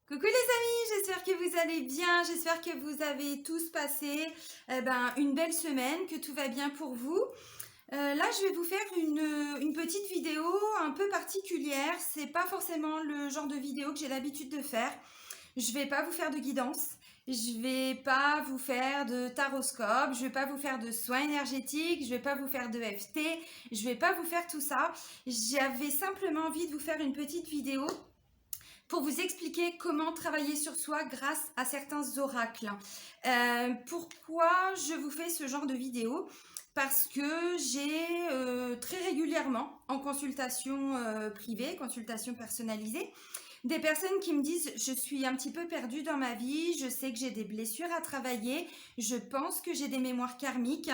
Coucou les amis, j'espère que vous allez bien, j'espère que vous avez tous passé une belle semaine, que tout va bien pour vous. Là, je vais vous faire une petite vidéo un peu particulière. C'est pas forcément le genre de vidéo que j'ai l'habitude de faire. Je vais pas vous faire de guidance. Je vais pas vous faire de taroscope, je vais pas vous faire de soins énergétiques, je vais pas vous faire de FT, je vais pas vous faire tout ça. J'avais simplement envie de vous faire une petite vidéo pour vous expliquer comment travailler sur soi grâce à certains oracles. Pourquoi je vous fais ce genre de vidéo? Parce que j'ai très régulièrement en consultation privée, consultation personnalisée, des personnes qui me disent je suis un petit peu perdue dans ma vie, je sais que j'ai des blessures à travailler, je pense que j'ai des mémoires karmiques,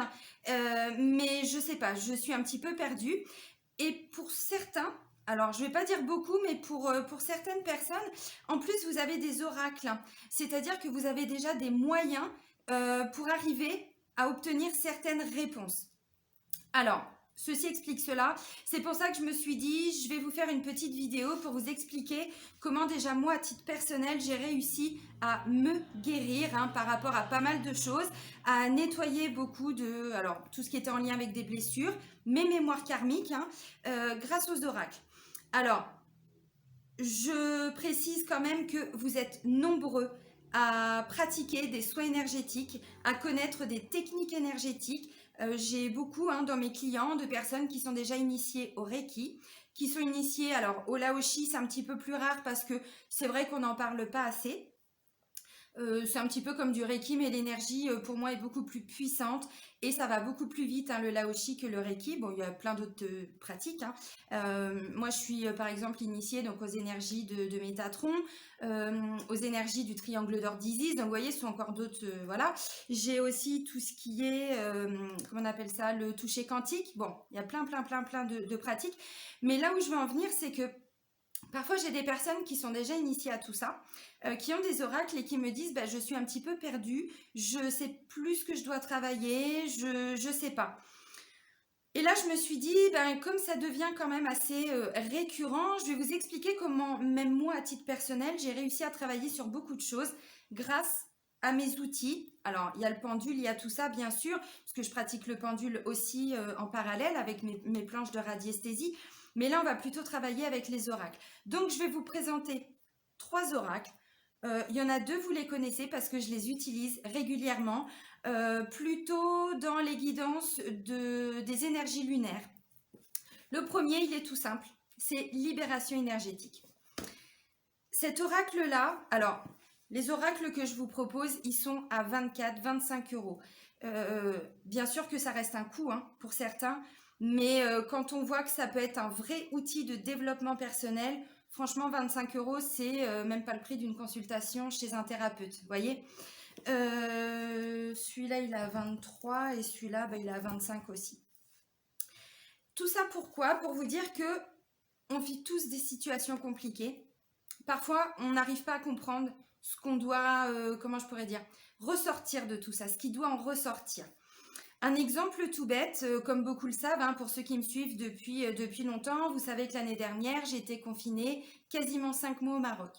mais je sais pas, je suis un petit peu perdue. Et pour certains, alors je ne vais pas dire beaucoup, mais pour certaines personnes, en plus vous avez des oracles, c'est-à-dire que vous avez déjà des moyens pour arriver à obtenir certaines réponses. Alors, ceci explique cela. C'est pour ça que je me suis dit, je vais vous faire une petite vidéo pour vous expliquer comment déjà moi, à titre personnel, j'ai réussi à me guérir par rapport à pas mal de choses, à nettoyer beaucoup de, alors tout ce qui était en lien avec des blessures, mes mémoires karmiques, grâce aux oracles. Alors, je précise quand même que vous êtes nombreux à pratiquer des soins énergétiques, à connaître des techniques énergétiques. J'ai beaucoup dans mes clients de personnes qui sont déjà initiées au Reiki, qui sont initiées, alors au Laoshi c'est un petit peu plus rare parce que c'est vrai qu'on n'en parle pas assez. C'est un petit peu comme du Reiki, mais l'énergie pour moi est beaucoup plus puissante et ça va beaucoup plus vite le Laoshi que le Reiki. Bon, il y a plein d'autres pratiques. Moi, je suis par exemple initiée donc aux énergies de Métatron, aux énergies du triangle d'or d'Isis. Donc, vous voyez, ce sont encore d'autres. Voilà. J'ai aussi tout ce qui est, comment on appelle ça, le toucher quantique. Bon, il y a plein de pratiques. Mais là où je veux en venir, c'est que parfois, j'ai des personnes qui sont déjà initiées à tout ça, qui ont des oracles et qui me disent je suis un petit peu perdue, je sais plus ce que je dois travailler, je sais pas. Et là, je me suis dit, comme ça devient quand même assez récurrent, je vais vous expliquer comment, même moi, à titre personnel, j'ai réussi à travailler sur beaucoup de choses grâce à mes outils. Alors, il y a le pendule, il y a tout ça, bien sûr, parce que je pratique le pendule aussi en parallèle avec mes planches de radiesthésie. Mais là, on va plutôt travailler avec les oracles. Donc, je vais vous présenter 3 oracles. Il y en a 2, vous les connaissez parce que je les utilise régulièrement, plutôt dans les guidances des énergies lunaires. Le premier, il est tout simple, c'est libération énergétique. Cet oracle-là, alors, les oracles que je vous propose, ils sont à 24-25 euros. Bien sûr que ça reste un coût pour certains, mais quand on voit que ça peut être un vrai outil de développement personnel, franchement, 25 euros, c'est même pas le prix d'une consultation chez un thérapeute, vous voyez. Celui-là, il a 23 et celui-là, il a 25 aussi. Tout ça pourquoi? Pour vous dire que on vit tous des situations compliquées. Parfois, on n'arrive pas à comprendre ce qu'on doit, comment je pourrais dire, ressortir de tout ça, ce qui doit en ressortir. Un exemple tout bête, comme beaucoup le savent, pour ceux qui me suivent depuis longtemps, vous savez que l'année dernière, j'ai été confinée quasiment 5 mois au Maroc.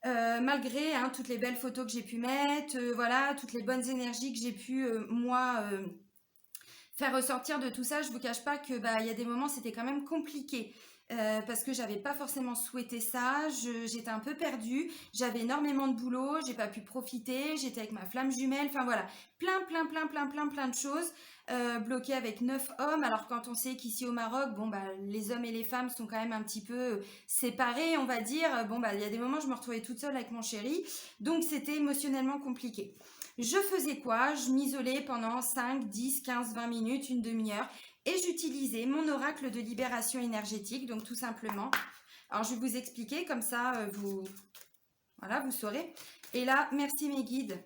Malgré toutes les belles photos que j'ai pu mettre, voilà, toutes les bonnes énergies que j'ai pu, moi, faire ressortir de tout ça, je vous cache pas que il y a des moments c'était quand même compliqué. Parce que j'avais pas forcément souhaité ça, j'étais un peu perdue, j'avais énormément de boulot, j'ai pas pu profiter, j'étais avec ma flamme jumelle, enfin voilà, plein de choses, bloquées avec 9 hommes, alors quand on sait qu'ici au Maroc, les hommes et les femmes sont quand même un petit peu séparés, on va dire, il y a des moments je me retrouvais toute seule avec mon chéri, donc c'était émotionnellement compliqué. Je faisais quoi? Je m'isolais pendant 5, 10, 15, 20 minutes, une demi-heure et j'utilisais mon oracle de libération énergétique, donc tout simplement. Alors je vais vous expliquer, comme ça vous saurez. Et là, merci mes guides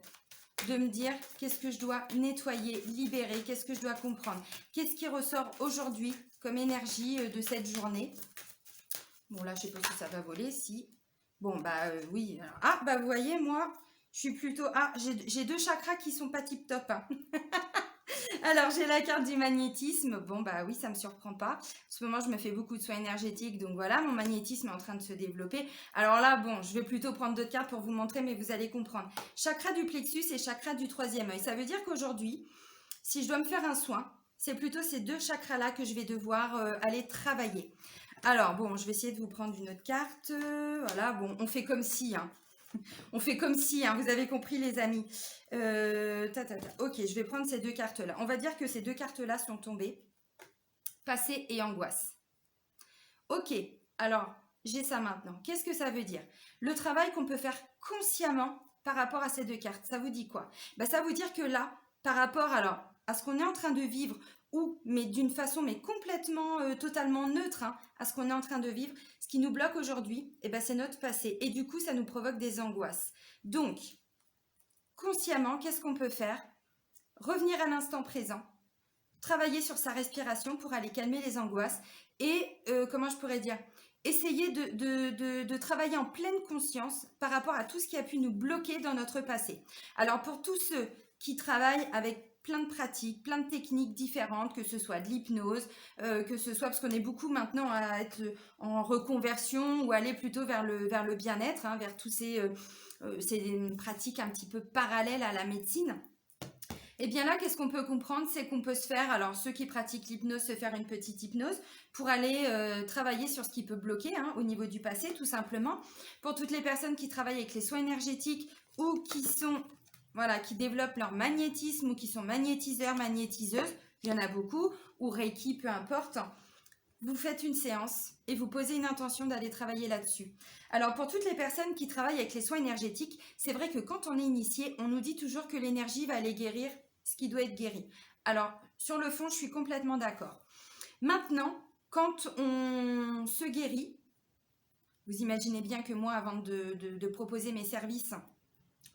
de me dire qu'est-ce que je dois nettoyer, libérer, qu'est-ce que je dois comprendre. Qu'est-ce qui ressort aujourd'hui comme énergie de cette journée. Bon là, je sais pas si ça va voler, si. Bon, oui. Alors, vous voyez, moi, je suis plutôt... j'ai 2 chakras qui sont pas tip-top. Alors, j'ai la carte du magnétisme. Bon, bah oui, ça me surprend pas. En ce moment, je me fais beaucoup de soins énergétiques. Donc voilà, mon magnétisme est en train de se développer. Alors là, bon, je vais plutôt prendre d'autres cartes pour vous montrer, mais vous allez comprendre. Chakra du plexus et chakra du troisième œil. Ça veut dire qu'aujourd'hui, si je dois me faire un soin, c'est plutôt ces deux chakras-là que je vais devoir aller travailler. Alors, bon, je vais essayer de vous prendre une autre carte. Voilà, bon, on fait comme si, hein. On fait comme si, hein, vous avez compris les amis. Ok, je vais prendre ces deux cartes-là. On va dire que ces deux cartes-là sont tombées. Passé et angoisse. Ok, alors j'ai ça maintenant. Qu'est-ce que ça veut dire? Le travail qu'on peut faire consciemment par rapport à ces deux cartes, ça vous dit quoi? Ben, ça vous dire que là, par rapport alors, à ce qu'on est en train de vivre, ou mais d'une façon mais complètement, totalement neutre, hein, à ce qu'on est en train de vivre, ce qui nous bloque aujourd'hui, eh ben, c'est notre passé. Et du coup, ça nous provoque des angoisses. Donc, consciemment, qu'est-ce qu'on peut faire? Revenir à l'instant présent, travailler sur sa respiration pour aller calmer les angoisses et, comment je pourrais dire, essayer de travailler en pleine conscience par rapport à tout ce qui a pu nous bloquer dans notre passé. Alors pour tous ceux qui travaillent avec plein de pratiques, plein de techniques différentes, que ce soit de l'hypnose, que ce soit parce qu'on est beaucoup maintenant à être en reconversion ou aller plutôt vers le bien-être, hein, vers tous ces pratiques un petit peu parallèles à la médecine. Et bien là, qu'est-ce qu'on peut comprendre? C'est qu'on peut se faire, alors ceux qui pratiquent l'hypnose, se faire une petite hypnose pour aller travailler sur ce qui peut bloquer, hein, au niveau du passé, tout simplement. Pour toutes les personnes qui travaillent avec les soins énergétiques ou qui sont, voilà, qui développent leur magnétisme ou qui sont magnétiseurs, magnétiseuses, il y en a beaucoup, ou Reiki, peu importe. Vous faites une séance et vous posez une intention d'aller travailler là-dessus. Alors pour toutes les personnes qui travaillent avec les soins énergétiques, c'est vrai que quand on est initié, on nous dit toujours que l'énergie va aller guérir ce qui doit être guéri. Alors sur le fond, je suis complètement d'accord. Maintenant, quand on se guérit, vous imaginez bien que moi, avant de proposer mes services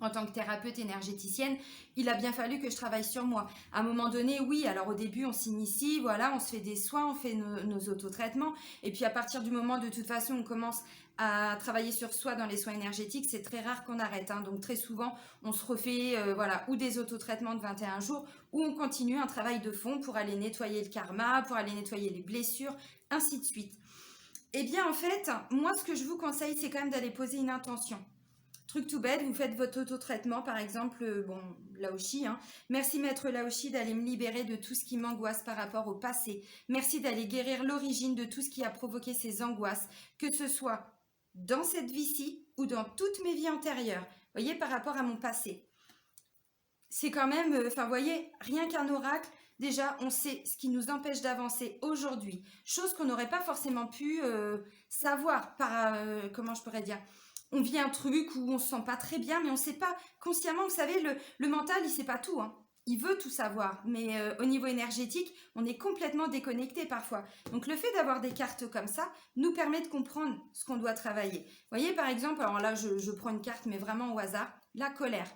en tant que thérapeute énergéticienne, il a bien fallu que je travaille sur moi. À un moment donné, oui, alors au début, on s'initie, voilà, on se fait des soins, on fait nos autotraitements. Et puis à partir du moment, de toute façon, on commence à travailler sur soi dans les soins énergétiques, c'est très rare qu'on arrête, hein. Donc très souvent, on se refait voilà, ou des autotraitements de 21 jours, ou on continue un travail de fond pour aller nettoyer le karma, pour aller nettoyer les blessures, ainsi de suite. Eh bien, en fait, moi, ce que je vous conseille, c'est quand même d'aller poser une intention. Truc tout bête, vous faites votre auto-traitement, par exemple, bon, Laoshi, hein. Merci Maître Laoshi d'aller me libérer de tout ce qui m'angoisse par rapport au passé. Merci d'aller guérir l'origine de tout ce qui a provoqué ces angoisses, que ce soit dans cette vie-ci ou dans toutes mes vies antérieures. Vous voyez, par rapport à mon passé. C'est quand même, enfin, vous voyez, rien qu'un oracle, déjà, on sait ce qui nous empêche d'avancer aujourd'hui. Chose qu'on n'aurait pas forcément pu savoir par, comment je pourrais dire, on vit un truc où on se sent pas très bien, mais on ne sait pas consciemment. Vous savez, le mental, il sait pas tout, hein. Il veut tout savoir, mais au niveau énergétique, on est complètement déconnecté parfois. Donc le fait d'avoir des cartes comme ça nous permet de comprendre ce qu'on doit travailler. Vous voyez, par exemple, alors là, je prends une carte, mais vraiment au hasard, la colère.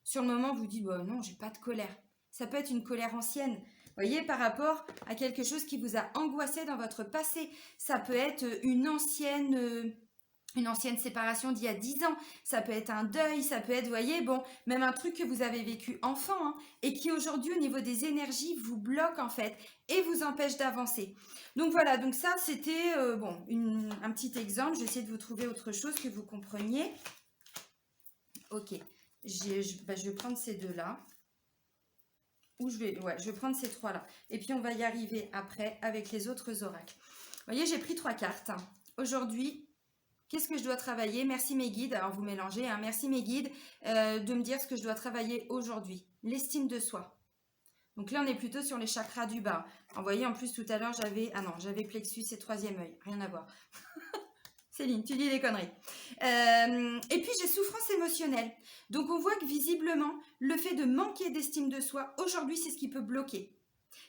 Sur le moment, vous dites, bah, non, j'ai pas de colère. Ça peut être une colère ancienne. Vous voyez, par rapport à quelque chose qui vous a angoissé dans votre passé. Ça peut être une ancienne séparation d'il y a 10 ans, ça peut être un deuil, ça peut être, vous voyez, bon, même un truc que vous avez vécu enfant, hein, et qui aujourd'hui, au niveau des énergies, vous bloque en fait, et vous empêche d'avancer. Donc voilà, donc ça, c'était, bon, un petit exemple. Je vais essayer de vous trouver autre chose que vous compreniez. Ok, je vais prendre ces deux-là. Ou je vais prendre ces trois-là. Et puis, on va y arriver après avec les autres oracles. Vous voyez, j'ai pris 3 cartes. Aujourd'hui, qu'est-ce que je dois travailler? Merci mes guides, alors vous mélangez, hein. Merci mes guides de me dire ce que je dois travailler aujourd'hui. L'estime de soi. Donc là, on est plutôt sur les chakras du bas. Alors, vous voyez, en plus, tout à l'heure, j'avais plexus et troisième œil. Rien à voir. Céline, tu dis des conneries. Et puis, j'ai souffrance émotionnelle. Donc, on voit que visiblement, le fait de manquer d'estime de soi, aujourd'hui, c'est ce qui peut bloquer.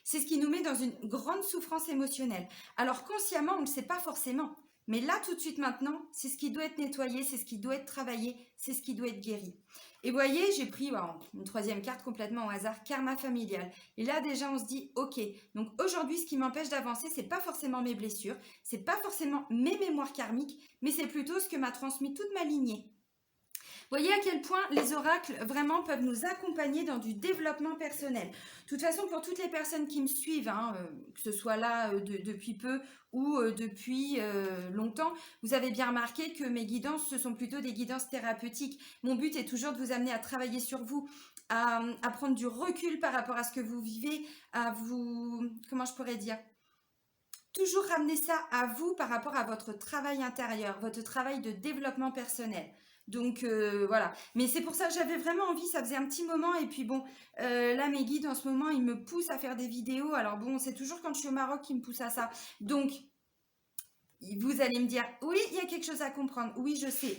C'est ce qui nous met dans une grande souffrance émotionnelle. Alors, consciemment, on ne le sait pas forcément. Mais là, tout de suite maintenant, c'est ce qui doit être nettoyé, c'est ce qui doit être travaillé, c'est ce qui doit être guéri. Et vous voyez, j'ai pris une troisième carte complètement au hasard, karma familial. Et là, déjà, on se dit, ok, donc aujourd'hui, ce qui m'empêche d'avancer, c'est pas forcément mes blessures, c'est pas forcément mes mémoires karmiques, mais c'est plutôt ce que m'a transmis toute ma lignée. Vous Voyez à quel point les oracles vraiment peuvent nous accompagner dans du développement personnel. De toute façon, pour toutes les personnes qui me suivent, hein, que ce soit là depuis peu ou depuis longtemps, vous avez bien remarqué que mes guidances, ce sont plutôt des guidances thérapeutiques. Mon but est toujours de vous amener à travailler sur vous, à prendre du recul par rapport à ce que vous vivez, à vous, comment je pourrais dire, toujours ramener ça à vous par rapport à votre travail intérieur, votre travail de développement personnel. Donc voilà, mais c'est pour ça que j'avais vraiment envie, ça faisait un petit moment et puis bon, là mes guides en ce moment ils me poussent à faire des vidéos, alors bon c'est toujours quand je suis au Maroc qu'ils me poussent à ça, donc vous allez me dire, oui il y a quelque chose à comprendre, oui je sais,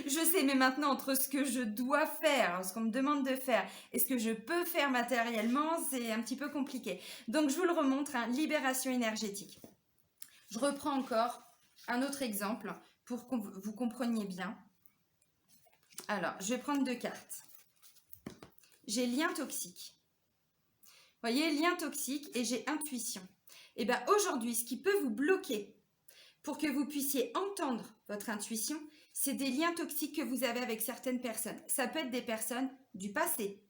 je sais, mais maintenant entre ce que je dois faire, ce qu'on me demande de faire et ce que je peux faire matériellement, c'est un petit peu compliqué. Donc je vous le remontre, hein, libération énergétique. Je reprends encore un autre exemple pour que vous compreniez bien. Alors, je vais prendre 2 cartes. J'ai lien toxique. Vous voyez, lien toxique et j'ai intuition. Et bien aujourd'hui, ce qui peut vous bloquer pour que vous puissiez entendre votre intuition, c'est des liens toxiques que vous avez avec certaines personnes. Ça peut être des personnes du passé.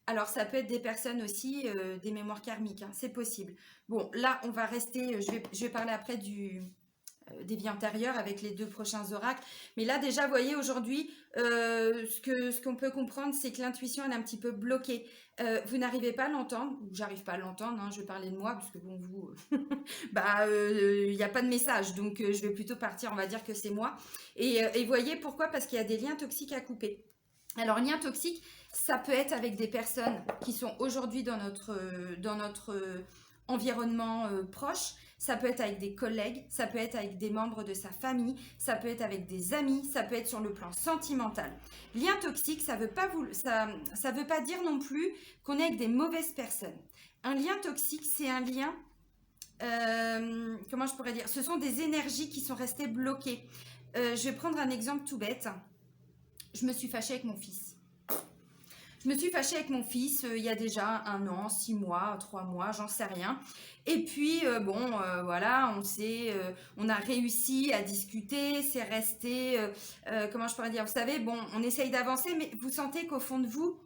Alors, ça peut être des personnes aussi, des mémoires karmiques, hein, c'est possible. Bon, là, on va rester, je vais parler après des vies antérieures avec les 2 prochains oracles. Mais là, déjà, vous voyez, aujourd'hui, ce qu'on peut comprendre, c'est que l'intuition, elle est un petit peu bloquée. Vous n'arrivez pas à l'entendre, ou j'arrive pas à l'entendre, hein, je vais parler de moi, parce que bon, vous, bah, il n'y a pas de message, donc je vais plutôt partir, on va dire que c'est moi. Et voyez pourquoi? Parce qu'il y a des liens toxiques à couper. Alors, liens toxiques, ça peut être avec des personnes qui sont aujourd'hui dans notre environnement proche, ça peut être avec des collègues, ça peut être avec des membres de sa famille, ça peut être avec des amis, ça peut être sur le plan sentimental. Lien toxique, ça veut pas dire non plus qu'on est avec des mauvaises personnes. Un lien toxique, c'est un lien, comment je pourrais dire, ce sont des énergies qui sont restées bloquées. Je vais prendre un exemple tout bête. Je me suis fâchée avec mon fils. Je me suis fâchée avec mon fils il y a déjà 1 an, 6 mois, 3 mois, j'en sais rien. Et puis, voilà, on a réussi à discuter, c'est resté, comment je pourrais dire, vous savez, bon, on essaye d'avancer, mais vous sentez qu'au fond de vous,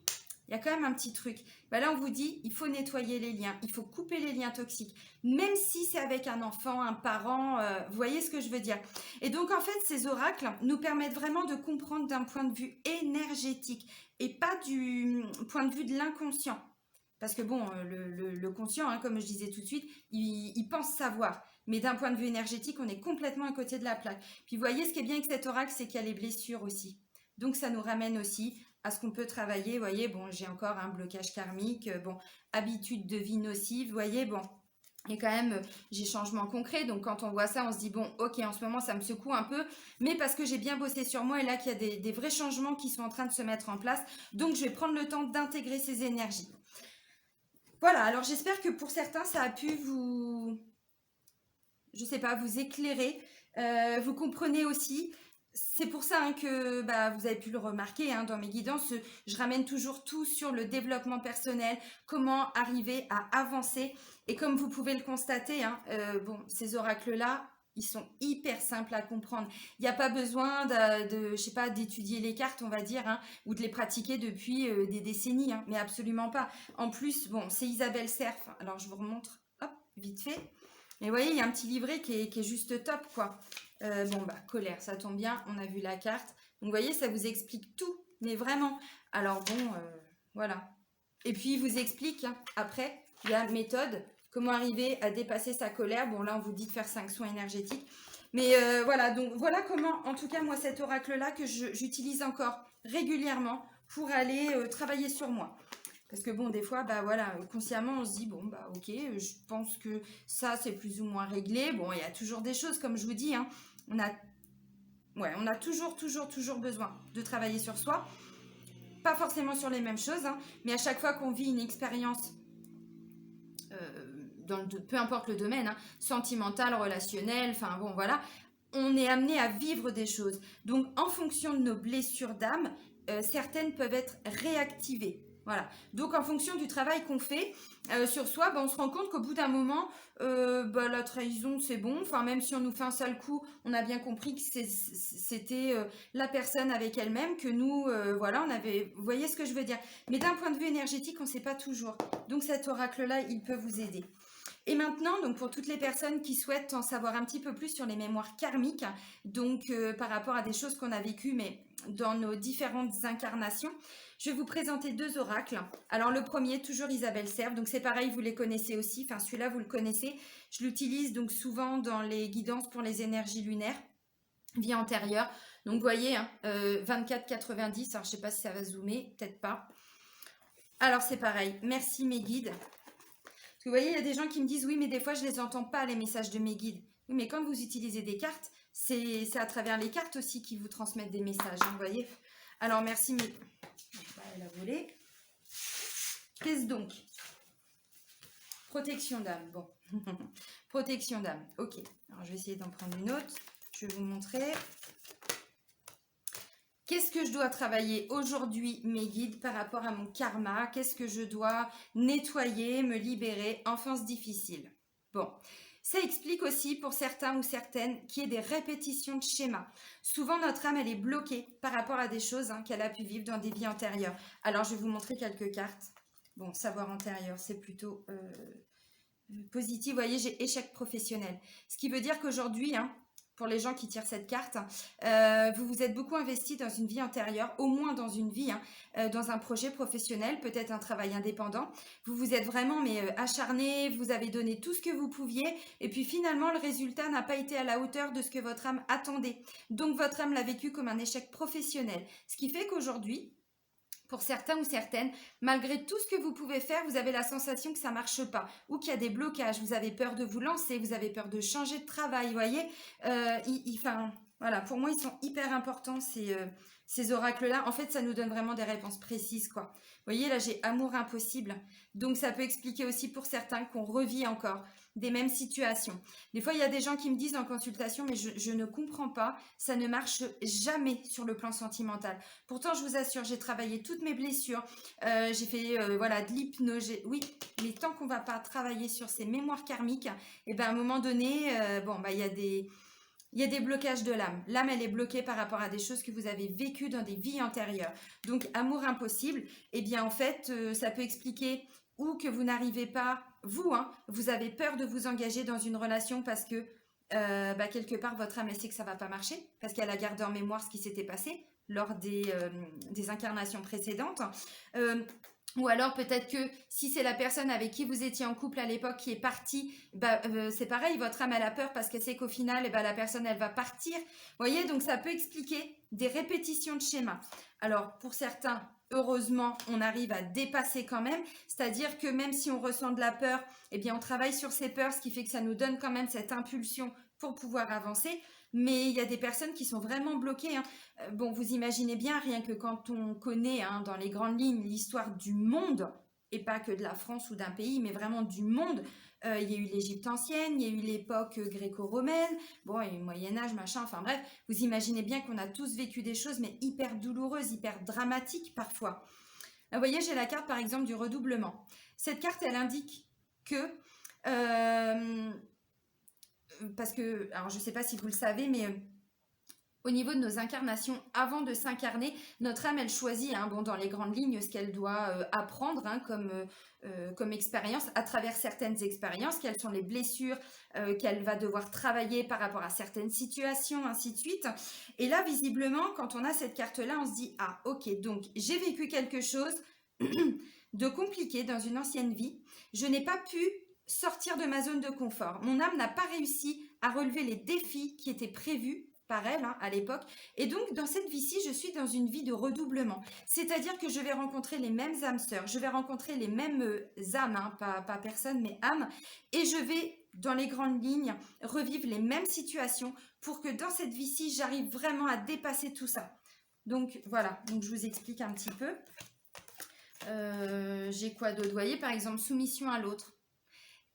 il y a quand même un petit truc. Ben là, on vous dit, il faut nettoyer les liens, il faut couper les liens toxiques, même si c'est avec un enfant, un parent, vous voyez ce que je veux dire. Et donc, en fait, ces oracles nous permettent vraiment de comprendre d'un point de vue énergétique et pas du point de vue de l'inconscient. Parce que bon, le conscient, hein, comme je disais tout de suite, il pense savoir. Mais d'un point de vue énergétique, on est complètement à côté de la plaque. Puis vous voyez, ce qui est bien avec cet oracle, c'est qu'il y a les blessures aussi. Donc ça nous ramène aussi à ce qu'on peut travailler. Vous voyez, bon, j'ai encore un blocage karmique, bon, habitude de vie nocive, vous voyez, bon. Et quand même, j'ai changement concret. Donc, quand on voit ça, on se dit, bon, ok, en ce moment, ça me secoue un peu. Mais parce que j'ai bien bossé sur moi et là, qu'il y a des vrais changements qui sont en train de se mettre en place. Donc, je vais prendre le temps d'intégrer ces énergies. Voilà, alors j'espère que pour certains, ça a pu vous, je sais pas, vous éclairer. Vous comprenez aussi. C'est pour ça hein, que bah, vous avez pu le remarquer hein, dans mes guidances, je ramène toujours tout sur le développement personnel, comment arriver à avancer. Et comme vous pouvez le constater, hein, bon, ces oracles-là, ils sont hyper simples à comprendre. Il n'y a pas besoin je sais pas, d'étudier les cartes, on va dire, hein, ou de les pratiquer depuis des décennies, hein, mais absolument pas. En plus, bon, c'est Isabelle Serf. Alors, je vous remontre, hop, vite fait. Et vous voyez, il y a un petit livret qui est juste top, quoi. Bon, bah, colère, ça tombe bien, on a vu la carte. Donc, vous voyez, ça vous explique tout, mais vraiment. Alors, bon, voilà. Et puis, il vous explique, hein, après, il y a méthode, comment arriver à dépasser sa colère. Bon, là, on vous dit de faire 5 soins énergétiques. Mais voilà, donc voilà comment, en tout cas, moi, cet oracle-là, que j'utilise encore régulièrement pour aller travailler sur moi. Parce que bon, des fois, bah voilà, consciemment, on se dit, bon, bah ok, je pense que ça, c'est plus ou moins réglé. Bon, il y a toujours des choses, comme je vous dis, hein, on a toujours besoin de travailler sur soi. Pas forcément sur les mêmes choses, hein, mais à chaque fois qu'on vit une expérience, peu importe le domaine, hein, sentimental, relationnel, enfin bon, voilà, on est amené à vivre des choses. Donc, en fonction de nos blessures d'âme, certaines peuvent être réactivées. Voilà. Donc, en fonction du travail qu'on fait sur soi, on se rend compte qu'au bout d'un moment, la trahison, c'est bon. Enfin, même si on nous fait un sale coup, on a bien compris que c'était la personne avec elle-même, que nous, voilà, on avait... Vous voyez ce que je veux dire? Mais d'un point de vue énergétique, on ne sait pas toujours. Donc, cet oracle-là, il peut vous aider. Et maintenant, donc pour toutes les personnes qui souhaitent en savoir un petit peu plus sur les mémoires karmiques, donc par rapport à des choses qu'on a vécues, mais dans nos différentes incarnations, je vais vous présenter 2 oracles. Alors le premier, toujours Isabelle Serve, donc c'est pareil, vous les connaissez aussi, enfin celui-là vous le connaissez. Je l'utilise donc souvent dans les guidances pour les énergies lunaires, vie antérieure. Donc vous voyez, hein, 24,90, alors je ne sais pas si ça va zoomer, peut-être pas. Alors c'est pareil, merci mes guides. Vous voyez, il y a des gens qui me disent, oui, mais des fois, je ne les entends pas, les messages de mes guides. Oui, mais quand vous utilisez des cartes, c'est à travers les cartes aussi qui vous transmettent des messages, hein, vous voyez. Alors, merci, mais... Elle a volé. Qu'est-ce donc? Protection d'âme, bon. Protection d'âme, ok. Alors, je vais essayer d'en prendre une autre. Je vais vous montrer. Qu'est-ce que je dois travailler aujourd'hui, mes guides, par rapport à mon karma? Qu'est-ce que je dois nettoyer, me libérer? Enfance difficile. Bon, ça explique aussi pour certains ou certaines qu'il y ait des répétitions de schémas. Souvent, notre âme, elle est bloquée par rapport à des choses qu'elle a pu vivre dans des vies antérieures. Alors, je vais vous montrer quelques cartes. Bon, savoir antérieur, c'est plutôt positif. Vous voyez, j'ai échec professionnel. Ce qui veut dire qu'aujourd'hui... pour les gens qui tirent cette carte, vous vous êtes beaucoup investi dans une vie antérieure, au moins dans une vie, dans un projet professionnel, peut-être un travail indépendant. Vous vous êtes vraiment acharné, vous avez donné tout ce que vous pouviez, et puis finalement le résultat n'a pas été à la hauteur de ce que votre âme attendait. Donc votre âme l'a vécu comme un échec professionnel. Ce qui fait qu'aujourd'hui, pour certains ou certaines, malgré tout ce que vous pouvez faire, vous avez la sensation que ça ne marche pas ou qu'il y a des blocages. Vous avez peur de vous lancer, vous avez peur de changer de travail, vous voyez. Voilà, pour moi, ils sont hyper importants, ces oracles-là. En fait, ça nous donne vraiment des réponses précises, quoi. Vous voyez, là, j'ai amour impossible. Donc, ça peut expliquer aussi pour certains qu'on revit encore des mêmes situations. Des fois, il y a des gens qui me disent en consultation, mais je ne comprends pas, ça ne marche jamais sur le plan sentimental. Pourtant, je vous assure, j'ai travaillé toutes mes blessures, j'ai fait voilà, de l'hypnose. Oui, mais tant qu'on ne va pas travailler sur ces mémoires karmiques, et ben, à un moment donné, il y a des blocages de l'âme. L'âme, elle est bloquée par rapport à des choses que vous avez vécues dans des vies antérieures. Donc, amour impossible, eh bien, en fait, ça peut expliquer ou que vous n'arrivez pas, vous avez peur de vous engager dans une relation parce que, quelque part, votre âme, elle sait que ça ne va pas marcher, parce qu'elle a gardé en mémoire ce qui s'était passé lors des incarnations précédentes. Ou alors peut-être que si c'est la personne avec qui vous étiez en couple à l'époque qui est partie, c'est pareil, votre âme elle a peur parce qu'elle sait qu'au final, la personne elle va partir. Vous voyez, donc ça peut expliquer des répétitions de schémas. Alors pour certains, heureusement, on arrive à dépasser quand même. C'est-à-dire que même si on ressent de la peur, eh bien on travaille sur ces peurs, ce qui fait que ça nous donne quand même cette impulsion pour pouvoir avancer. Mais il y a des personnes qui sont vraiment bloquées. Bon, vous imaginez bien, rien que quand on connaît dans les grandes lignes l'histoire du monde, et pas que de la France ou d'un pays, mais vraiment du monde. Il y a eu l'Égypte ancienne, il y a eu l'époque gréco-romaine, bon, il y a eu le Moyen-Âge, machin, enfin bref, vous imaginez bien qu'on a tous vécu des choses, mais hyper douloureuses, hyper dramatiques parfois. Vous voyez, j'ai la carte par exemple du redoublement. Cette carte, elle indique que... parce que, alors je ne sais pas si vous le savez, mais au niveau de nos incarnations, avant de s'incarner, notre âme, elle choisit, dans les grandes lignes, ce qu'elle doit apprendre comme expérience, à travers certaines expériences, quelles sont les blessures qu'elle va devoir travailler par rapport à certaines situations, ainsi de suite. Et là, visiblement, quand on a cette carte-là, on se dit, ah, ok, donc j'ai vécu quelque chose de compliqué dans une ancienne vie, je n'ai pas pu sortir de ma zone de confort. Mon âme n'a pas réussi à relever les défis qui étaient prévus par elle à l'époque. Et donc, dans cette vie-ci, je suis dans une vie de redoublement. C'est-à-dire que je vais rencontrer les mêmes âmes sœurs, je vais rencontrer les mêmes âmes, pas personne, mais âmes, et je vais, dans les grandes lignes, revivre les mêmes situations pour que dans cette vie-ci, j'arrive vraiment à dépasser tout ça. Donc, voilà. Donc, je vous explique un petit peu. J'ai quoi d'autre? Vous voyez, par exemple, soumission à l'autre.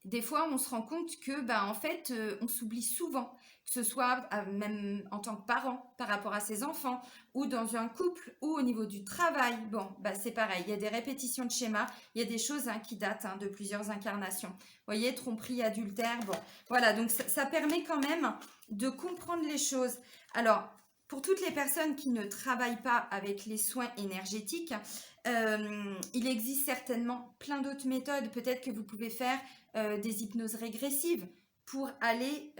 des fois, on se rend compte que, bah, en fait, on s'oublie souvent, que ce soit même en tant que parent, par rapport à ses enfants, ou dans un couple, ou au niveau du travail. Bon, bah, c'est pareil, il y a des répétitions de schémas, il y a des choses hein, qui datent hein, de plusieurs incarnations. Vous voyez, tromperie, adultère, bon, voilà, donc ça permet quand même de comprendre les choses. Alors, pour toutes les personnes qui ne travaillent pas avec les soins énergétiques, il existe certainement plein d'autres méthodes. Peut-être que vous pouvez faire des hypnoses régressives pour aller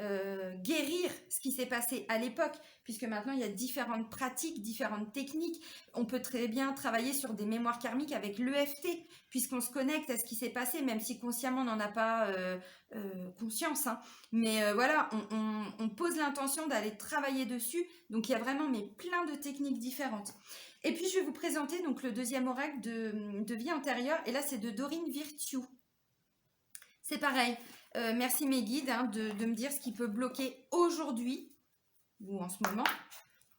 guérir ce qui s'est passé à l'époque, puisque maintenant il y a différentes pratiques, différentes techniques. On peut très bien travailler sur des mémoires karmiques avec l'EFT, puisqu'on se connecte à ce qui s'est passé, même si consciemment on n'en a pas conscience. Hein. Mais voilà, on pose l'intention d'aller travailler dessus, donc il y a vraiment mais plein de techniques différentes. Et puis je vais vous présenter donc le deuxième oracle de vie antérieure, et là c'est de Dorine Virtue. C'est pareil, merci mes guides hein, de me dire ce qui peut bloquer aujourd'hui, ou en ce moment,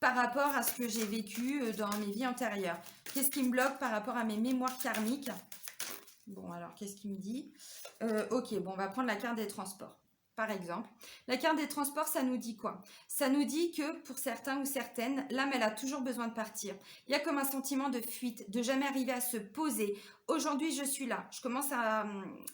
par rapport à ce que j'ai vécu dans mes vies antérieures. Qu'est-ce qui me bloque par rapport à mes mémoires karmiques? Bon, alors, qu'est-ce qu'il me dit? Ok, bon, on va prendre la carte des transports. Par exemple, la carte des transports, ça nous dit quoi? Ça nous dit que pour certains ou certaines, l'âme, elle a toujours besoin de partir. Il y a comme un sentiment de fuite, de jamais arriver à se poser. Aujourd'hui, je suis là, je commence à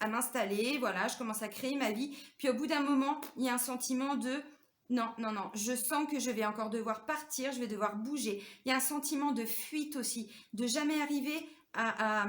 m'installer, voilà, je commence à créer ma vie. Puis au bout d'un moment, il y a un sentiment de non, non, non, je sens que je vais encore devoir partir, je vais devoir bouger. Il y a un sentiment de fuite aussi, de jamais arriver à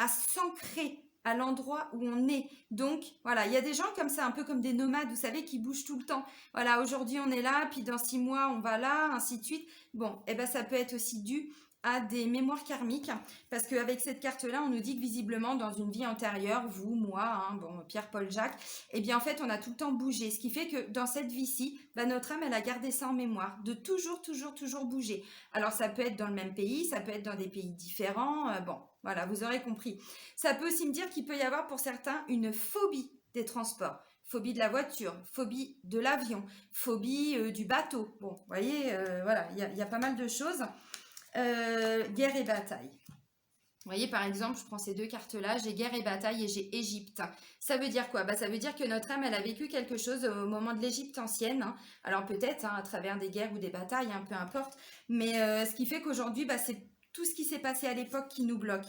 s'ancrer à l'endroit où on est. Donc, voilà, il y a des gens comme ça, un peu comme des nomades, vous savez, qui bougent tout le temps. Voilà, aujourd'hui on est là, puis dans 6 mois on va là, ainsi de suite. Bon, et ben ça peut être aussi dû à des mémoires karmiques, parce qu'avec cette carte-là, on nous dit que visiblement, dans une vie antérieure, vous, moi, hein, bon, Pierre, Paul, Jacques, eh bien, en fait, on a tout le temps bougé, ce qui fait que dans cette vie-ci, bah, notre âme, elle a gardé ça en mémoire, de toujours, toujours, toujours bouger. Alors, ça peut être dans le même pays, ça peut être dans des pays différents, bon, voilà, vous aurez compris. Ça peut aussi me dire qu'il peut y avoir pour certains une phobie des transports. Phobie de la voiture, phobie de l'avion, phobie du bateau. Bon, vous voyez, voilà, il y a pas mal de choses. Guerre et bataille. Vous voyez, par exemple, je prends ces deux cartes-là, j'ai guerre et bataille et j'ai Égypte. Ça veut dire quoi? Bah, ça veut dire que notre âme, elle a vécu quelque chose au moment de l'Égypte ancienne. Hein. Alors peut-être hein, à travers des guerres ou des batailles, hein, peu importe. Mais ce qui fait qu'aujourd'hui, bah, c'est tout ce qui s'est passé à l'époque qui nous bloque.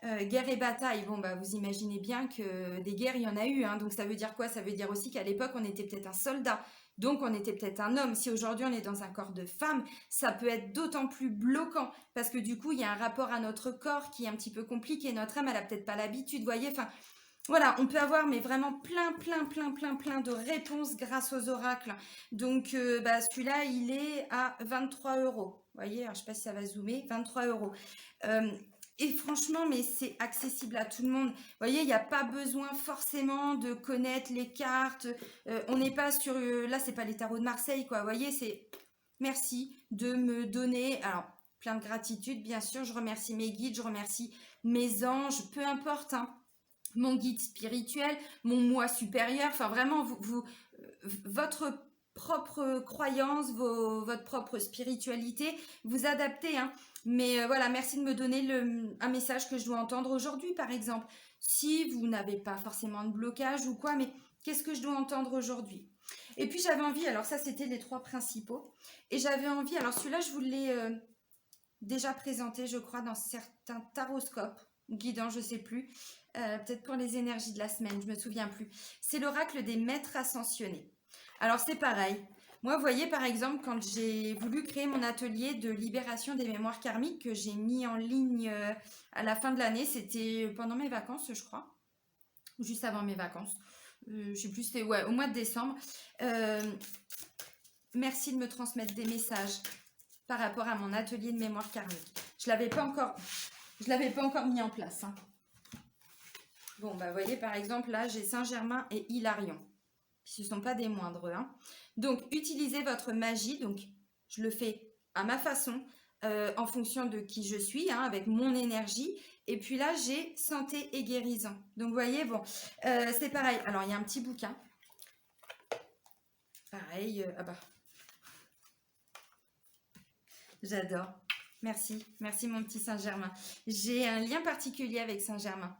Guerre et bataille, bon bah vous imaginez bien que des guerres il y en a eu, hein, donc ça veut dire quoi? Ça veut dire aussi qu'à l'époque on était peut-être un soldat, donc on était peut-être un homme. Si aujourd'hui on est dans un corps de femme, ça peut être d'autant plus bloquant, parce que du coup il y a un rapport à notre corps qui est un petit peu compliqué, notre âme elle a peut-être pas l'habitude, vous voyez, enfin voilà, on peut avoir mais vraiment plein de réponses grâce aux oracles. Donc bah, celui-là il est à 23 euros, vous voyez, alors, je sais pas si ça va zoomer, 23 euros. Et franchement, mais c'est accessible à tout le monde. Vous voyez, il n'y a pas besoin forcément de connaître les cartes. On n'est pas sur... là, c'est pas les tarots de Marseille, quoi. Vous voyez, c'est... Merci de me donner... Alors, plein de gratitude, bien sûr. Je remercie mes guides, je remercie mes anges, peu importe, hein. Mon guide spirituel, mon moi supérieur. Enfin, vraiment, votre propre croyance, votre propre spiritualité, vous adaptez, hein. Mais voilà, merci de me donner un message que je dois entendre aujourd'hui, par exemple. Si vous n'avez pas forcément de blocage ou quoi, mais qu'est-ce que je dois entendre aujourd'hui? Et puis j'avais envie, alors ça c'était les trois principaux, et j'avais envie, alors celui-là je vous l'ai déjà présenté, je crois, dans certains taroscopes, guidants, je sais plus, peut-être pour les énergies de la semaine, je me souviens plus. C'est l'oracle des maîtres ascensionnés. Alors c'est pareil. Moi, vous voyez, par exemple, quand j'ai voulu créer mon atelier de libération des mémoires karmiques que j'ai mis en ligne à la fin de l'année, c'était pendant mes vacances, je crois, ou juste avant mes vacances. Je sais plus, c'était ouais, au mois de décembre. Merci de me transmettre des messages par rapport à mon atelier de mémoire karmique. Je l'avais pas encore mis en place. Hein. Bon, bah, vous voyez, par exemple, là, j'ai Saint-Germain et Hilarion. Ce ne sont pas des moindres. Hein. Donc, utilisez votre magie. Donc, je le fais à ma façon, en fonction de qui je suis, hein, avec mon énergie. Et puis là, j'ai santé et guérison. Donc, vous voyez, bon, c'est pareil. Alors, il y a un petit bouquin. Pareil, ah bah. J'adore. Merci. Merci, mon petit Saint-Germain. J'ai un lien particulier avec Saint-Germain.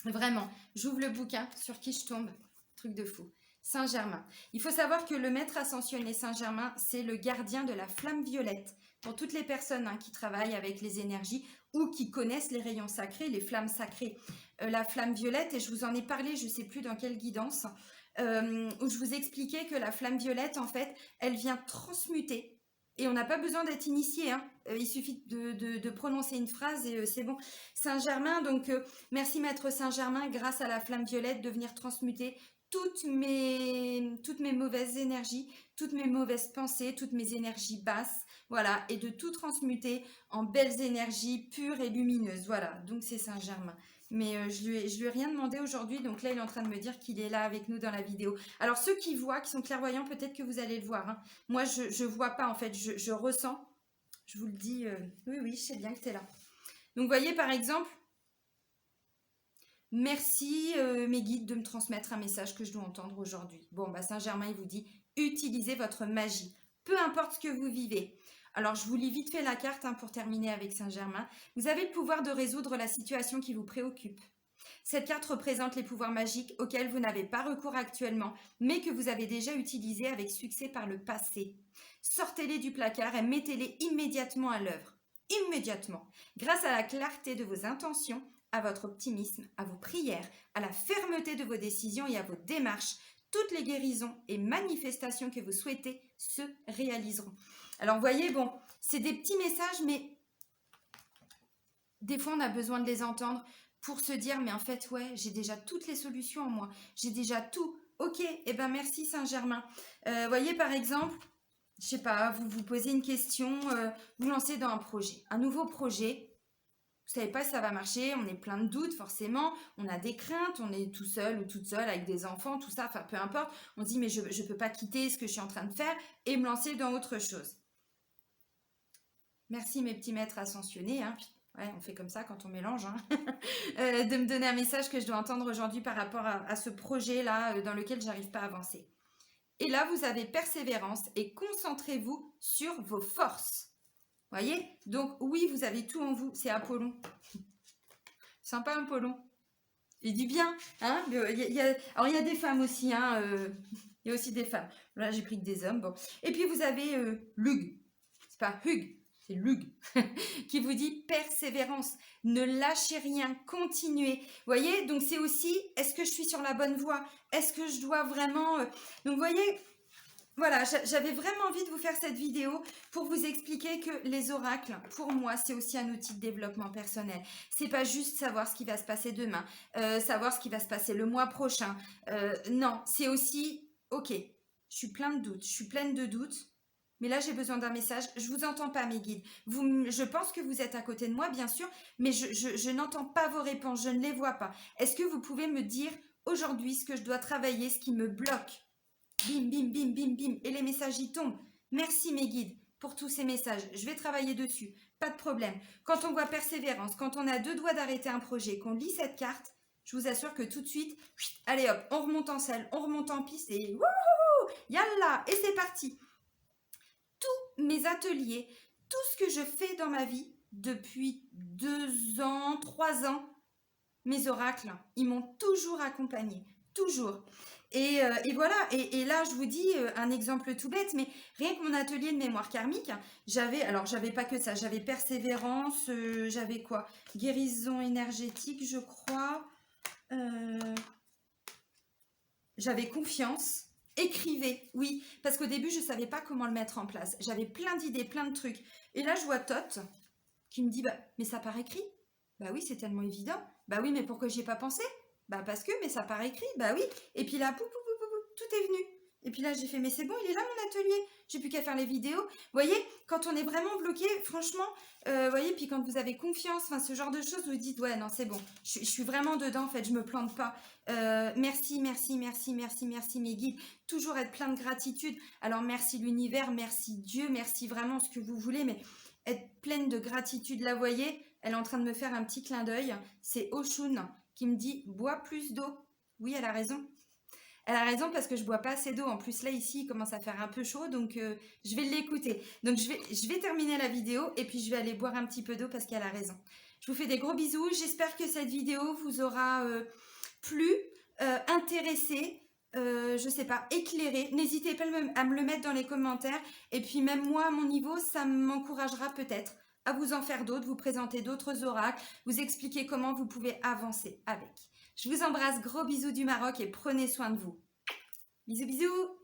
Vraiment, j'ouvre le bouquin, sur qui je tombe. Truc de fou. Saint-Germain. Il faut savoir que le maître ascensionné Saint-Germain, c'est le gardien de la flamme violette. Pour toutes les personnes qui travaillent avec les énergies ou qui connaissent les rayons sacrés, les flammes sacrées. La flamme violette, et je vous en ai parlé, je ne sais plus dans quelle guidance, où je vous expliquais que la flamme violette, en fait, elle vient transmuter. Et on n'a pas besoin d'être initié, hein. Il suffit de prononcer une phrase et c'est bon. Saint-Germain, donc merci Maître Saint-Germain, grâce à la flamme violette, de venir transmuter toutes mes mauvaises énergies, toutes mes mauvaises pensées, toutes mes énergies basses, voilà, et de tout transmuter en belles énergies pures et lumineuses, voilà, donc c'est Saint-Germain. Mais je lui ai rien demandé aujourd'hui, donc là il est en train de me dire qu'il est là avec nous dans la vidéo. Alors ceux qui voient, qui sont clairvoyants, peut-être que vous allez le voir, hein. Moi je vois pas en fait, je ressens, je vous le dis, oui oui, je sais bien que tu es là. Donc vous voyez par exemple, merci mes guides de me transmettre un message que je dois entendre aujourd'hui. Bon, bah Saint-Germain, il vous dit, utilisez votre magie, peu importe ce que vous vivez. Alors, je vous lis vite fait la carte pour terminer avec Saint-Germain. Vous avez le pouvoir de résoudre la situation qui vous préoccupe. Cette carte représente les pouvoirs magiques auxquels vous n'avez pas recours actuellement, mais que vous avez déjà utilisés avec succès par le passé. Sortez-les du placard et mettez-les immédiatement à l'œuvre. Immédiatement. Grâce à la clarté de vos intentions, à votre optimisme, à vos prières, à la fermeté de vos décisions et à vos démarches, toutes les guérisons et manifestations que vous souhaitez se réaliseront. Alors, vous voyez, bon, c'est des petits messages, mais des fois, on a besoin de les entendre pour se dire, mais en fait, ouais, j'ai déjà toutes les solutions en moi. J'ai déjà tout. Ok, eh ben merci Saint-Germain. Voyez, par exemple, je sais pas, vous vous posez une question, vous lancez dans un projet, un nouveau projet. Vous savez pas si ça va marcher, on est plein de doutes forcément, on a des craintes, on est tout seul ou toute seule avec des enfants, tout ça, enfin peu importe. On dit mais je ne peux pas quitter ce que je suis en train de faire et me lancer dans autre chose. Merci mes petits maîtres ascensionnés, hein. Ouais, on fait comme ça quand on mélange, hein. De me donner un message que je dois entendre aujourd'hui par rapport à ce projet-là dans lequel j'arrive pas à avancer. Et là, vous avez persévérance et concentrez-vous sur vos forces. Voyez? Donc oui, vous avez tout en vous. C'est Apollon. Sympa Apollon. Il dit bien. Hein? Alors il y a des femmes aussi. Hein, il y a aussi des femmes. Là, j'ai pris que des hommes. Bon. Et puis vous avez Lug. C'est pas Hug, c'est Lug. Qui vous dit persévérance. Ne lâchez rien. Continuez. Vous voyez? Donc c'est aussi, est-ce que je suis sur la bonne voie? Est-ce que je dois vraiment... Donc vous voyez... Voilà, j'avais vraiment envie de vous faire cette vidéo pour vous expliquer que les oracles, pour moi, c'est aussi un outil de développement personnel. C'est pas juste savoir ce qui va se passer demain, savoir ce qui va se passer le mois prochain. Non, c'est aussi, ok, je suis plein de doutes, je suis pleine de doutes, mais là j'ai besoin d'un message. Je vous entends pas, mes guides. Je pense que vous êtes à côté de moi, bien sûr, mais je n'entends pas vos réponses, je ne les vois pas. Est-ce que vous pouvez me dire aujourd'hui ce que je dois travailler, ce qui me bloque? Bim, bim, bim, bim, bim. Et les messages y tombent. Merci mes guides pour tous ces messages. Je vais travailler dessus. Pas de problème. Quand on voit persévérance, quand on a deux doigts d'arrêter un projet, qu'on lit cette carte, je vous assure que tout de suite, allez hop, on remonte en selle, on remonte en piste et wouhou, yalla, et c'est parti. Tous mes ateliers, tout ce que je fais dans ma vie depuis 2 ans, 3 ans, mes oracles, ils m'ont toujours accompagnée. Toujours. Et voilà, et là je vous dis un exemple tout bête, mais rien que mon atelier de mémoire karmique, j'avais pas que ça, j'avais persévérance, j'avais quoi? Guérison énergétique, je crois, j'avais confiance, écrivez, oui, parce qu'au début je savais pas comment le mettre en place, j'avais plein d'idées, plein de trucs, et là je vois Tot qui me dit, bah, mais ça par écrit? Bah oui, c'est tellement évident, bah oui, mais pourquoi j'y ai pas pensé? Bah parce que, mais ça par écrit, bah oui. Et puis là, tout est venu. Et puis là, j'ai fait, mais c'est bon, il est là mon atelier. J'ai plus qu'à faire les vidéos. Vous voyez, quand on est vraiment bloqué, franchement, vous voyez, puis quand vous avez confiance, enfin ce genre de choses, vous dites, ouais, non, c'est bon. Je suis vraiment dedans, en fait, je me plante pas. Merci, merci, merci, merci, merci mes guides. Toujours être plein de gratitude. Alors merci l'univers, merci Dieu, merci vraiment ce que vous voulez, mais être pleine de gratitude. Là, vous voyez, elle est en train de me faire un petit clin d'œil. C'est Oshun qui me dit bois plus d'eau. Oui, elle a raison. Elle a raison parce que je bois pas assez d'eau. En plus, là, ici, il commence à faire un peu chaud, donc je vais l'écouter. Donc, je vais terminer la vidéo et puis je vais aller boire un petit peu d'eau parce qu'elle a raison. Je vous fais des gros bisous. J'espère que cette vidéo vous aura plu, intéressé, je sais pas, éclairé. N'hésitez pas à me le mettre dans les commentaires. Et puis même moi, à mon niveau, ça m'encouragera peut-être à vous en faire d'autres, vous présenter d'autres oracles, vous expliquer comment vous pouvez avancer avec. Je vous embrasse, gros bisous du Maroc et prenez soin de vous. Bisous, bisous!